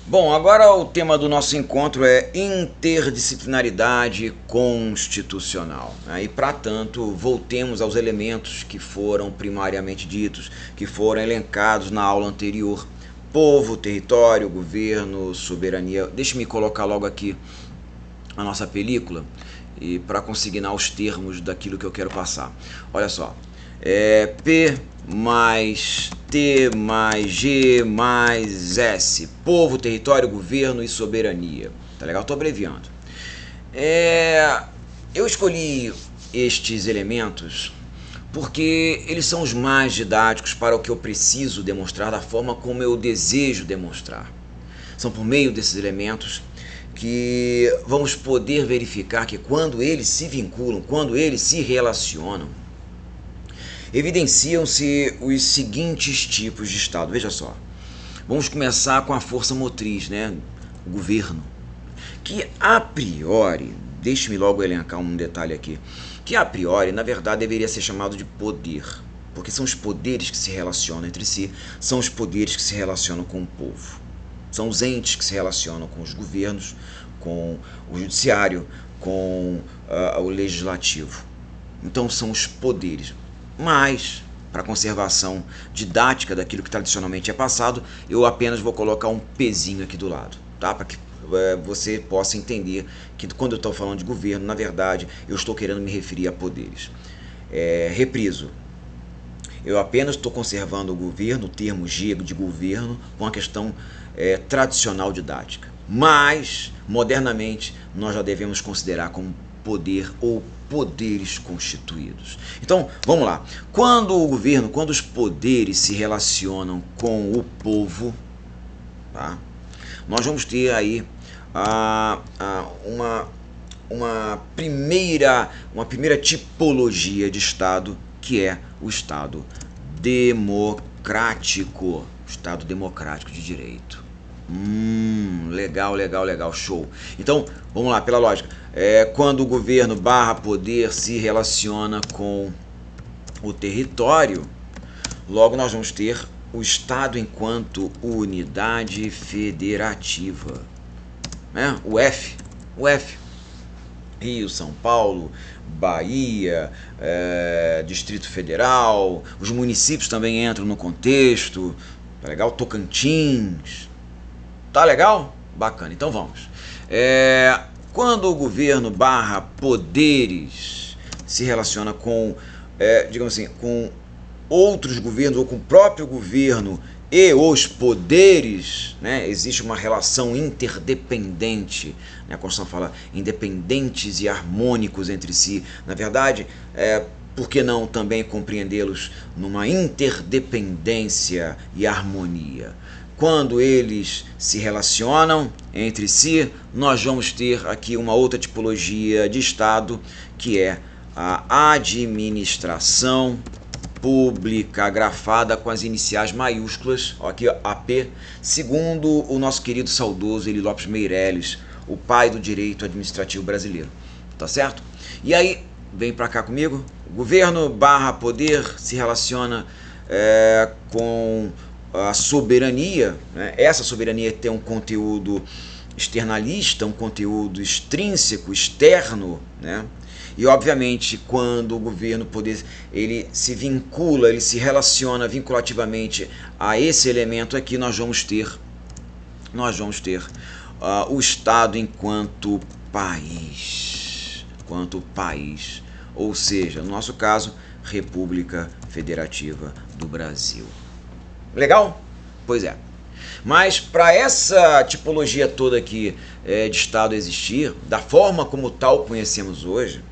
Bom, agora o tema do nosso encontro é interdisciplinaridade constitucional. E, para tanto, voltemos aos elementos que foram primariamente ditos, que foram elencados na aula anterior. Povo, território, governo, soberania. Deixe-me colocar logo aqui a nossa película e para consignar os termos daquilo que eu quero passar. Olha só, P mais T mais G mais S, povo, território, governo e soberania. Tá legal? Estou abreviando. Eu escolhi estes elementos porque eles são os mais didáticos para o que eu preciso demonstrar da forma como eu desejo demonstrar. São por meio desses elementos que vamos poder verificar que quando eles se vinculam, quando eles se relacionam, evidenciam-se os seguintes tipos de Estado. Veja só, vamos começar com a força motriz, né? O governo, que a priori, deixe-me logo elencar um detalhe aqui, que a priori, na verdade, deveria ser chamado de poder, porque são os poderes que se relacionam entre si, são os poderes que se relacionam com o povo, são os entes que se relacionam com os governos, com o judiciário, com o legislativo. Então são os poderes. Mas, para a conservação didática daquilo que tradicionalmente é passado, eu apenas vou colocar um pezinho aqui do lado, tá? Para que você possa entender que quando eu estou falando de governo, na verdade, eu estou querendo me referir a poderes. Repriso. Eu apenas estou conservando o governo, o termo G de governo, com a questão tradicional didática. Mas, modernamente, nós já devemos considerar como poder ou poderes constituídos. Então, vamos lá. Quando o governo, quando os poderes se relacionam com o povo, tá? Nós vamos ter aí uma primeira tipologia de Estado, que é o Estado democrático, o Estado democrático de direito. Legal, show. Então, vamos lá, pela lógica. Quando o governo barra poder se relaciona com o território, logo nós vamos ter o Estado enquanto unidade federativa. O F. Rio, São Paulo, Bahia, Distrito Federal, os municípios também entram no contexto. Tá legal? Tocantins. Tá legal? Bacana, então vamos. Quando o governo barra poderes se relaciona com, digamos assim, com outros governos ou com o próprio governo e os poderes, né, existe uma relação interdependente, né, a Constituição fala independentes e harmônicos entre si. Na verdade, por que não também compreendê-los numa interdependência e harmonia? Quando eles se relacionam entre si, nós vamos ter aqui uma outra tipologia de Estado, que é a administração pública, grafada com as iniciais maiúsculas, ó, aqui AP, segundo o nosso querido saudoso Eli Lopes Meireles, o pai do direito administrativo brasileiro. Tá certo? E aí, vem para cá comigo, o governo barra poder se relaciona com a soberania, né? Essa soberania tem um conteúdo externalista, um conteúdo extrínseco, externo, né? E obviamente quando o governo poder ele se vincula, ele se relaciona vinculativamente a esse elemento aqui, nós vamos ter o Estado enquanto país, ou seja, no nosso caso, República Federativa do Brasil. Legal? Pois é. Mas para essa tipologia toda aqui de Estado existir, da forma como tal conhecemos hoje,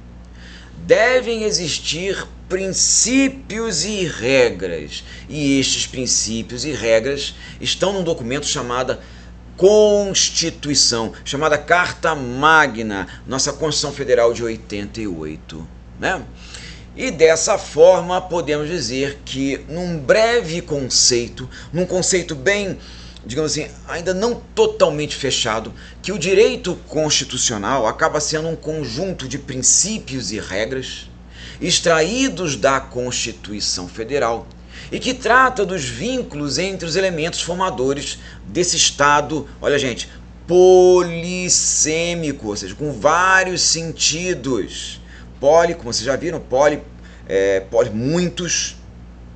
devem existir princípios e regras. E estes princípios e regras estão num documento chamado Constituição, chamada Carta Magna, nossa Constituição Federal de 88, né? E dessa forma podemos dizer que num breve conceito, num conceito bem, digamos assim, ainda não totalmente fechado, que o direito constitucional acaba sendo um conjunto de princípios e regras extraídos da Constituição Federal e que trata dos vínculos entre os elementos formadores desse Estado, olha gente, polissêmico, ou seja, com vários sentidos. Poli, como vocês já viram, poli, muitos,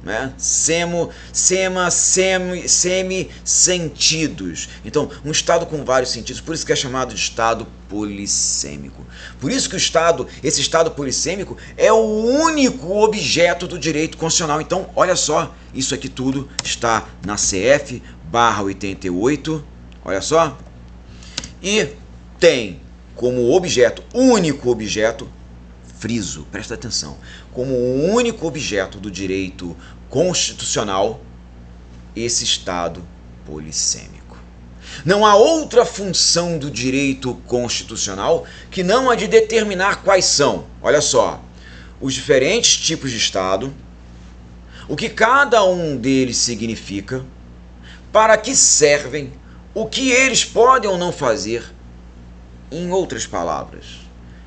né? Semi-sentidos. Então, um Estado com vários sentidos, por isso que é chamado de Estado polissêmico. Por isso que esse Estado polissêmico é o único objeto do direito constitucional. Então, olha só, isso aqui tudo está na CF/88, olha só, e tem como objeto, único objeto, friso, presta atenção, como o único objeto do direito constitucional, esse Estado polissêmico. Não há outra função do direito constitucional que não a de determinar quais são, olha só, os diferentes tipos de Estado, o que cada um deles significa, para que servem, o que eles podem ou não fazer. Em outras palavras,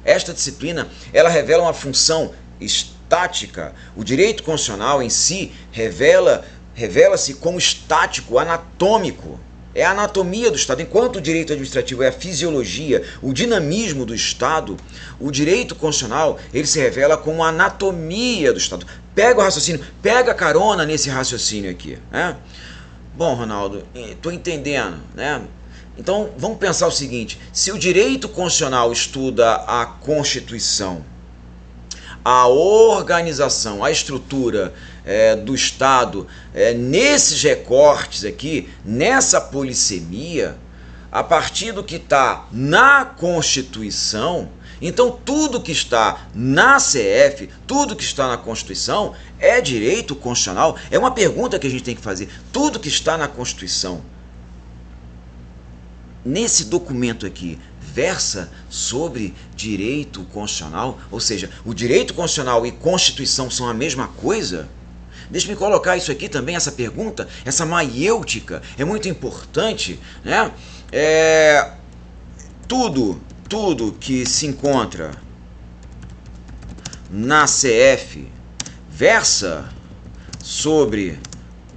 esta disciplina, ela revela uma função estática. O direito constitucional em si revela-se como estático, anatômico. É a anatomia do Estado. Enquanto o direito administrativo é a fisiologia, o dinamismo do Estado, o direito constitucional, ele se revela como a anatomia do Estado. Pega o raciocínio, pega carona nesse raciocínio aqui, né? Bom, Ronaldo, estou entendendo, né? Então, vamos pensar o seguinte, se o direito constitucional estuda a Constituição, a organização, a estrutura do Estado, nesses recortes aqui, nessa polissemia, a partir do que está na Constituição, então tudo que está na CF, tudo que está na Constituição é direito constitucional? É uma pergunta que a gente tem que fazer. Tudo que está na Constituição, nesse documento aqui, versa sobre direito constitucional? Ou seja, o direito constitucional e Constituição são a mesma coisa? Deixa-me colocar isso aqui também, essa pergunta, essa maiêutica, é muito importante, né? Tudo que se encontra na CF versa sobre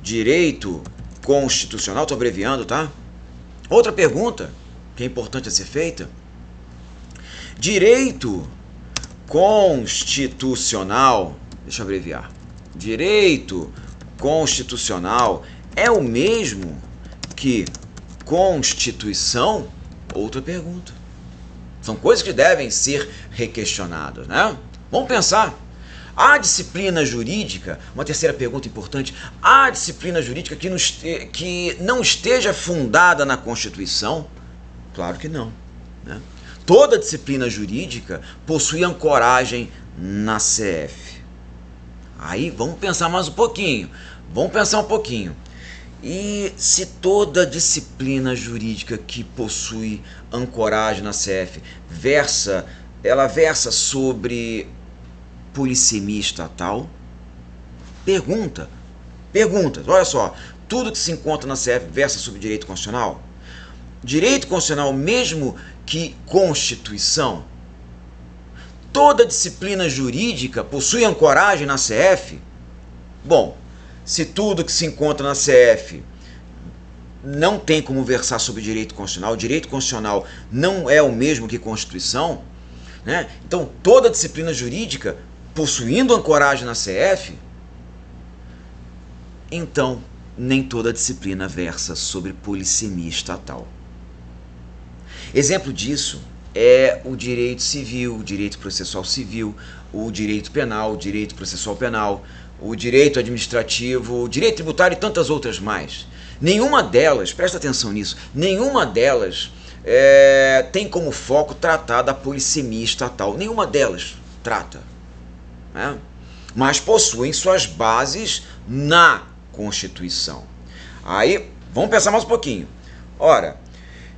direito constitucional, estou abreviando, tá? Outra pergunta que é importante a ser feita: direito constitucional, deixa eu abreviar, direito constitucional é o mesmo que Constituição? Outra pergunta. São coisas que devem ser requestionadas, né? Vamos pensar. A disciplina jurídica, uma terceira pergunta importante, a disciplina jurídica que não esteja fundada na Constituição? Claro que não, né? Toda disciplina jurídica possui ancoragem na CF. Aí vamos pensar mais um pouquinho, E se toda disciplina jurídica que possui ancoragem na CF versa sobre polissemia estatal? Perguntas, olha só, tudo que se encontra na CF versa sobre direito constitucional? Direito constitucional mesmo que Constituição? Toda disciplina jurídica possui ancoragem na CF? Bom, se tudo que se encontra na CF não tem como versar sobre direito constitucional não é o mesmo que Constituição, né? Então, toda disciplina jurídica possuindo ancoragem na CF, então nem toda disciplina versa sobre polissemia estatal. Exemplo disso é o direito civil, o direito processual civil, o direito penal, o direito processual penal, o direito administrativo, o direito tributário e tantas outras mais. Nenhuma delas, presta atenção nisso, nenhuma delas tem como foco tratar da polissemia estatal. Nenhuma delas trata, né? Mas possuem suas bases na Constituição. Aí, vamos pensar mais um pouquinho. Ora,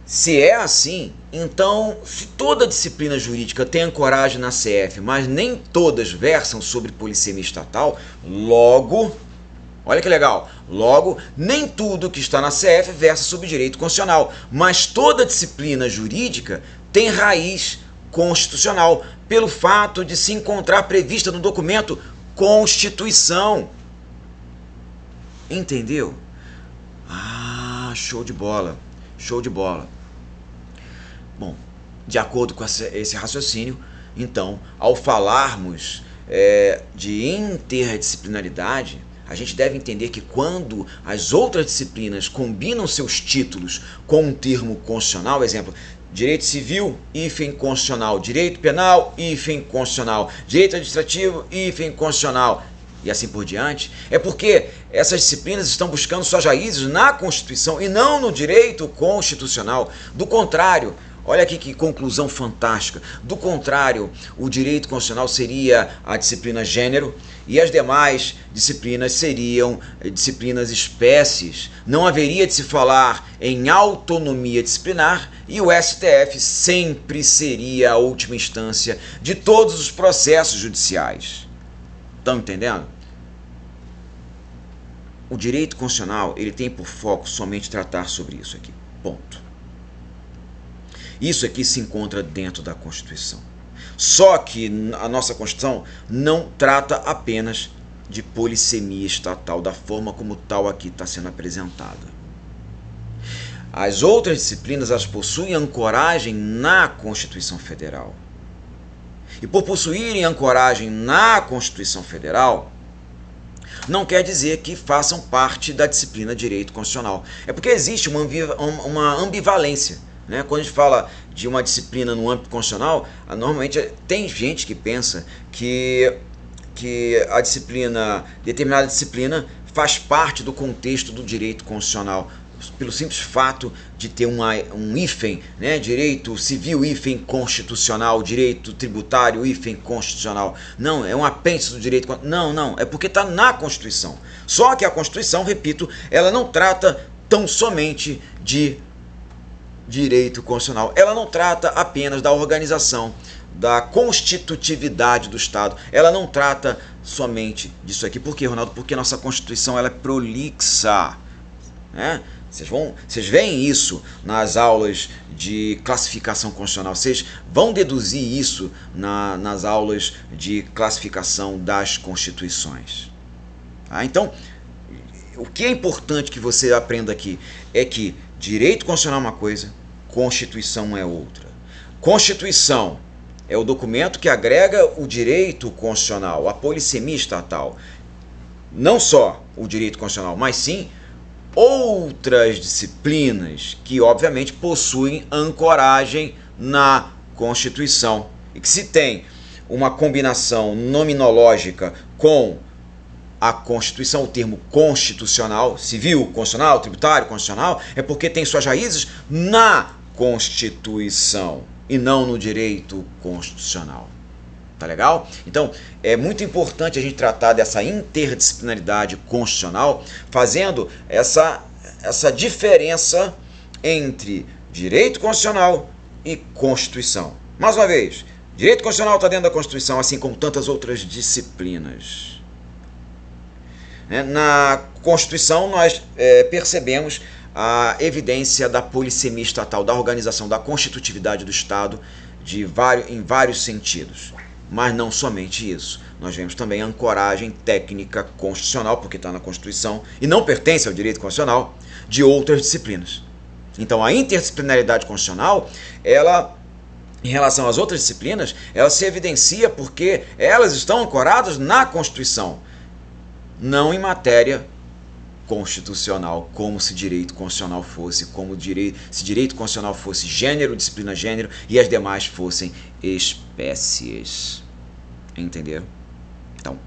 se é assim, então, se toda disciplina jurídica tem ancoragem na CF, mas nem todas versam sobre polissemia estatal, logo, olha que legal, logo, nem tudo que está na CF versa sobre direito constitucional, mas toda disciplina jurídica tem raiz constitucional, pelo fato de se encontrar prevista no documento Constituição. Entendeu? Ah, show de bola. Show de bola. Bom, de acordo com esse raciocínio, então, ao falarmos de interdisciplinaridade, a gente deve entender que quando as outras disciplinas combinam seus títulos com um termo constitucional, exemplo, direito civil, hífen constitucional, direito penal, hífen constitucional, direito administrativo, hífen constitucional, e assim por diante, é porque essas disciplinas estão buscando suas raízes na Constituição e não no direito constitucional. Do contrário, olha aqui que conclusão fantástica. Do contrário, o direito constitucional seria a disciplina gênero e as demais disciplinas seriam disciplinas espécies. Não haveria de se falar em autonomia disciplinar e o STF sempre seria a última instância de todos os processos judiciais. Estão entendendo? O direito constitucional ele tem por foco somente tratar sobre isso aqui. Ponto. Isso aqui se encontra dentro da Constituição. Só que a nossa Constituição não trata apenas de polissemia estatal, da forma como tal aqui está sendo apresentada. As outras disciplinas elas possuem ancoragem na Constituição Federal. E por possuírem ancoragem na Constituição Federal, não quer dizer que façam parte da disciplina de direito constitucional. É porque existe uma ambivalência. Né? Quando a gente fala de uma disciplina no âmbito constitucional, normalmente tem gente que pensa que a disciplina, determinada disciplina, faz parte do contexto do direito constitucional, pelo simples fato de ter um hífen, né? Direito civil, hífen constitucional, direito tributário, hífen constitucional. Não, é um apêndice do direito. Não, é porque está na Constituição. Só que a Constituição, repito, ela não trata tão somente de direito constitucional. Ela não trata apenas da organização, da constitutividade do Estado. Ela não trata somente disso aqui. Por quê, Ronaldo? Porque nossa Constituição ela é prolixa, né? Vocês veem isso nas aulas de classificação constitucional, vocês vão deduzir isso nas aulas de classificação das constituições. Tá? Então, o que é importante que você aprenda aqui é que direito constitucional é uma coisa, Constituição é outra. Constituição é o documento que agrega o direito constitucional, a polissemia estatal. Não só o direito constitucional, mas sim outras disciplinas que, obviamente, possuem ancoragem na Constituição. E que se tem uma combinação nominológica com a Constituição, o termo constitucional, civil, constitucional, tributário, constitucional, é porque tem suas raízes na Constituição e não no direito constitucional. Tá legal? Então, é muito importante a gente tratar dessa interdisciplinaridade constitucional, fazendo essa diferença entre direito constitucional e Constituição. Mais uma vez, direito constitucional está dentro da Constituição, assim como tantas outras disciplinas. Na Constituição, nós percebemos a evidência da polissemia estatal, da organização, da constitutividade do Estado em vários sentidos. Mas não somente isso. Nós vemos também a ancoragem técnica constitucional, porque está na Constituição e não pertence ao direito constitucional, de outras disciplinas. Então, a interdisciplinaridade constitucional, ela, em relação às outras disciplinas, ela se evidencia porque elas estão ancoradas na Constituição, não em matéria constitucional, como se direito constitucional fosse, se direito constitucional fosse gênero, disciplina gênero, e as demais fossem espécies. Entenderam? Então,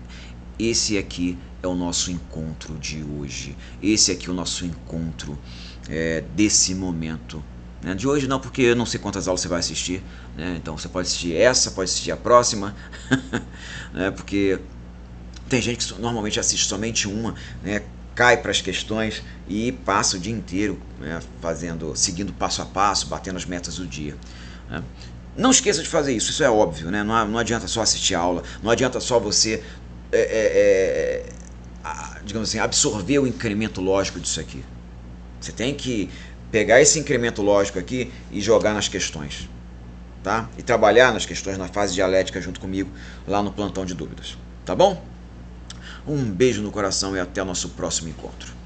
esse aqui é o nosso encontro de hoje. Esse aqui é o nosso encontro desse momento. Né? De hoje não, porque eu não sei quantas aulas você vai assistir. Né? Então, você pode assistir essa, pode assistir a próxima. Né? Porque tem gente que normalmente assiste somente uma, né? Cai para as questões e passa o dia inteiro, né, seguindo passo a passo, batendo as metas do dia. Né? Não esqueça de fazer isso, isso é óbvio, né? Não adianta só assistir a aula, não adianta só você, digamos assim, absorver o incremento lógico disso aqui. Você tem que pegar esse incremento lógico aqui e jogar nas questões, tá? E trabalhar nas questões na fase dialética junto comigo lá no plantão de dúvidas, tá bom? Um beijo no coração e até o nosso próximo encontro.